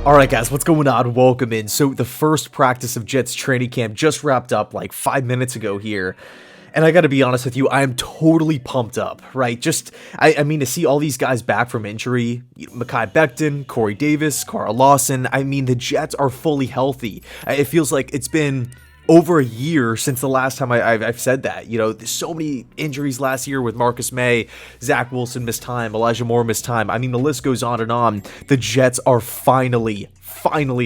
Alright guys, what's going on? Welcome in. So the first practice of Jets training camp just wrapped up like 5 minutes ago here. And I gotta be honest with you, I am totally pumped up, right? I mean, to see all these guys back from injury, Mekhi Becton, Corey Davis, Carl Lawson, I mean, the Jets are fully healthy. It feels like it's been over a year since the last time I've said that. You know, there's so many injuries last year with Marcus May, Zach Wilson missed time, Elijah Moore missed time. I mean, the list goes on and on. The Jets are finally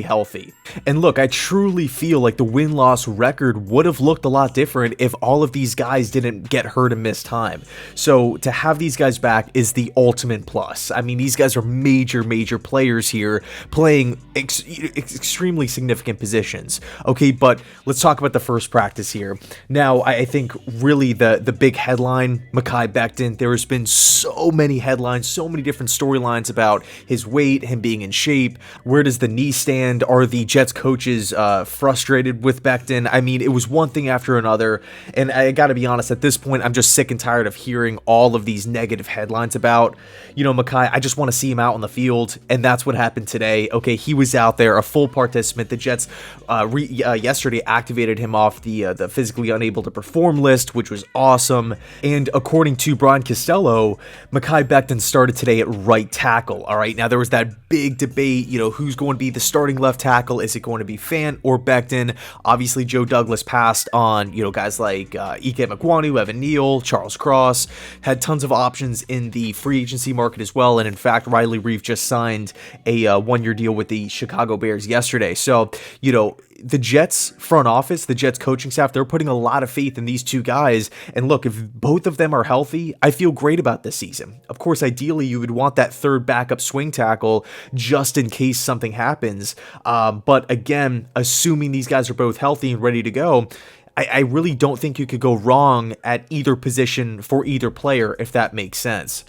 healthy. And look, I truly feel like the win-loss record would have looked a lot different if all of these guys didn't get hurt and miss time. So to have these guys back is the ultimate plus. I mean, these guys are major players here playing extremely significant positions. Okay, but let's talk about the first practice here. Now, I think really the big headline, Mekhi Becton, there has been so many headlines, so many different storylines about his weight, him being in shape. Where does the knee stand? Are the Jets coaches frustrated with Becton? I mean, it was one thing after another, and I gotta be honest, at this point, I'm just sick and tired of hearing all of these negative headlines about, you know, Mekhi. I just want to see him out on the field, and that's what happened today. Okay, he was out there, a full participant. The Jets yesterday activated him off the physically unable to perform list, which was awesome. And according to Brian Costello, Mekhi Becton started today at right tackle. All right, now there was that big debate, you know, who's going to be the starting left tackle. Is it going to be Fant or Becton? Obviously, Joe Douglas passed on, you know, guys like Ike Ekwonu, Evan Neal, Charles Cross, had tons of options in the free agency market as well. And in fact, Riley Reef just signed a one-year deal with the Chicago Bears yesterday. So, you know, the Jets front office, the Jets coaching staff, they're putting a lot of faith in these two guys. And look, if both of them are healthy, I feel great about this season. Of course, ideally, you would want that third backup swing tackle just in case something happens. But again, assuming these guys are both healthy and ready to go, I really don't think you could go wrong at either position for either player, if that makes sense.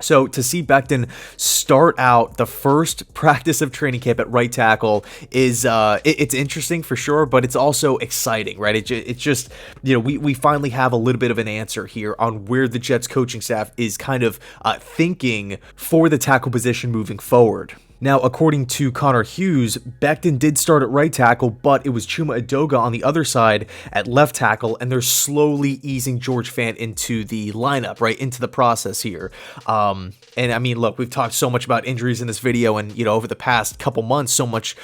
So to see Becton start out the first practice of training camp at right tackle is it's interesting for sure, but it's also exciting, right? It's just, you know, we finally have a little bit of an answer here on where the Jets coaching staff is kind of thinking for the tackle position moving forward. Now, according to Connor Hughes, Becton did start at right tackle, but it was Chuma Edoga on the other side at left tackle, and they're slowly easing George Fant into the lineup, right, into the process here. And I mean, look, we've talked so much about injuries in this video, and, you know, over the past couple months, so much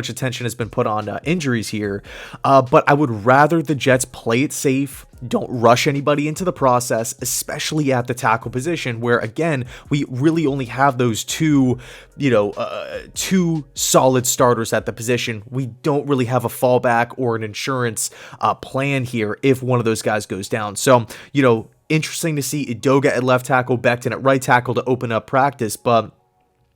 attention has been put on injuries here. But I would rather the Jets play it safe, don't rush anybody into the process, especially at the tackle position, where, again, we really only have those two solid starters at the position. We don't really have a fallback or an insurance plan here if one of those guys goes down. So, you know, interesting to see Edoga at left tackle, Becton at right tackle to open up practice, but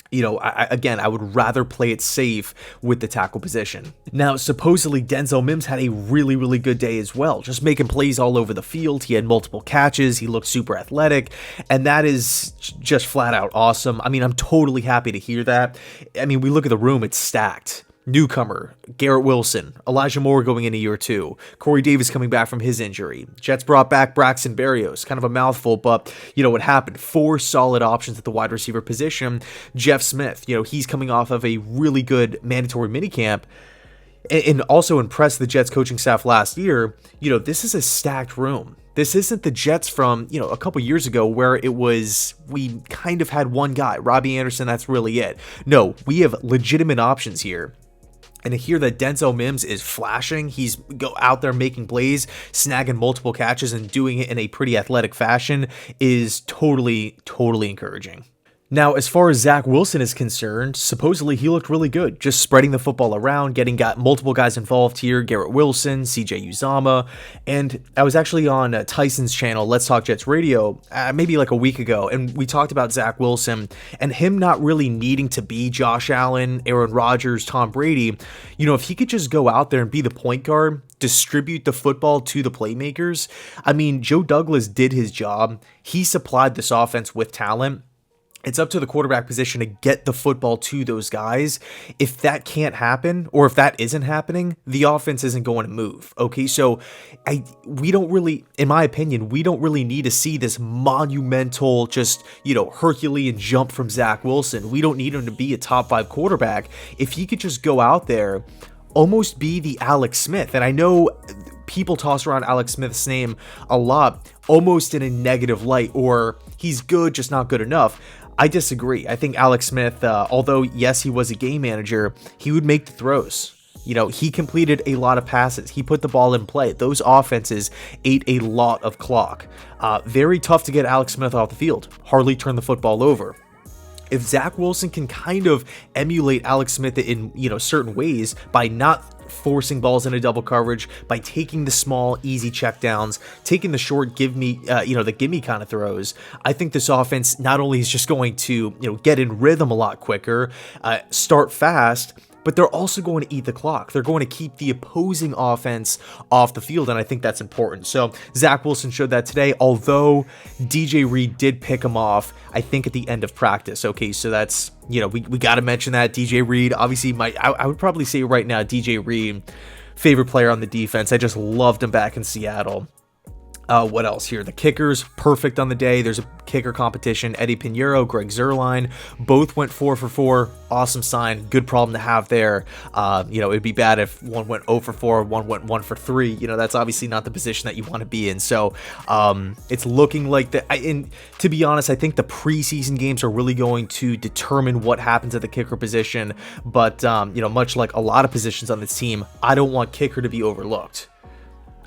you know, I would rather play it safe with the tackle position. Now, supposedly Denzel Mims had a really good day as well, just making plays all over the field. He had multiple catches. He looked super athletic, and that is just flat out awesome. I mean, I'm totally happy to hear that. I mean, we look at the room, it's stacked. Newcomer, Garrett Wilson, Elijah Moore going in a year two, Corey Davis coming back from his injury. Jets brought back Braxton Berrios, kind of a mouthful, but you know what happened? 4 solid options at the wide receiver position. Jeff Smith, you know, he's coming off of a really good mandatory minicamp and also impressed the Jets coaching staff last year. You know, this is a stacked room. This isn't the Jets from, you know, a couple years ago where it was, we kind of had one guy, Robbie Anderson, that's really it. No, we have legitimate options here. And to hear that Denzel Mims is flashing, he's out there making plays, snagging multiple catches, and doing it in a pretty athletic fashion is totally encouraging. Now, as far as Zach Wilson is concerned, supposedly he looked really good, just spreading the football around, got multiple guys involved here, Garrett Wilson, CJ Uzomah, and I was actually on Tyson's channel, Let's Talk Jets Radio, maybe like a week ago, and we talked about Zach Wilson and him not really needing to be Josh Allen, Aaron Rodgers, Tom Brady. You know, if he could just go out there and be the point guard, distribute the football to the playmakers. I mean, Joe Douglas did his job. He supplied this offense with talent. It's up to the quarterback position to get the football to those guys. If that can't happen, or if that isn't happening, the offense isn't going to move. Okay, so we don't really, in my opinion, we don't really need to see this monumental, just, Herculean jump from Zach Wilson. We don't need him to be a top 5 quarterback. If he could just go out there, almost be the Alex Smith. And I know people toss around Alex Smith's name a lot, almost in a negative light, or he's good, just not good enough. I disagree. I think Alex Smith, although yes, he was a game manager, he would make the throws. He completed a lot of passes. He put the ball in play. Those offenses ate a lot of clock. Very tough to get Alex Smith off the field. Hardly turn the football over. If Zach Wilson can kind of emulate Alex Smith in, certain ways by not forcing balls into double coverage, by taking the small, easy checkdowns, taking the short the gimme kind of throws, I think this offense not only is just going to, get in rhythm a lot quicker, start fast, but they're also going to eat the clock. They're going to keep the opposing offense off the field, and I think that's important. So Zach Wilson showed that today, although DJ Reed did pick him off, I think, at the end of practice. Okay, so that's, we got to mention that. DJ Reed, obviously, I would probably say right now, DJ Reed, favorite player on the defense. I just loved him back in Seattle. What else here? The kickers, perfect on the day. There's a kicker competition. Eddie Pinheiro, Greg Zuerlein, both went 4 for 4. Awesome sign. Good problem to have there. It'd be bad if one went 0 for 4, one went 1 for 3. That's obviously not the position that you want to be in. So it's looking like and to be honest, I think the preseason games are really going to determine what happens at the kicker position. But, much like a lot of positions on this team, I don't want kicker to be overlooked.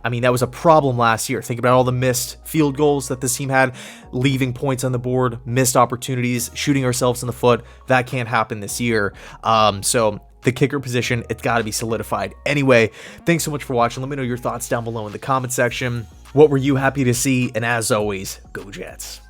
I mean, that was a problem last year. Think about all the missed field goals that this team had, leaving points on the board, missed opportunities, shooting ourselves in the foot. That can't happen this year. So the kicker position, it's got to be solidified. Anyway, thanks so much for watching. Let me know your thoughts down below in the comment section. What were you happy to see? And as always, go Jets.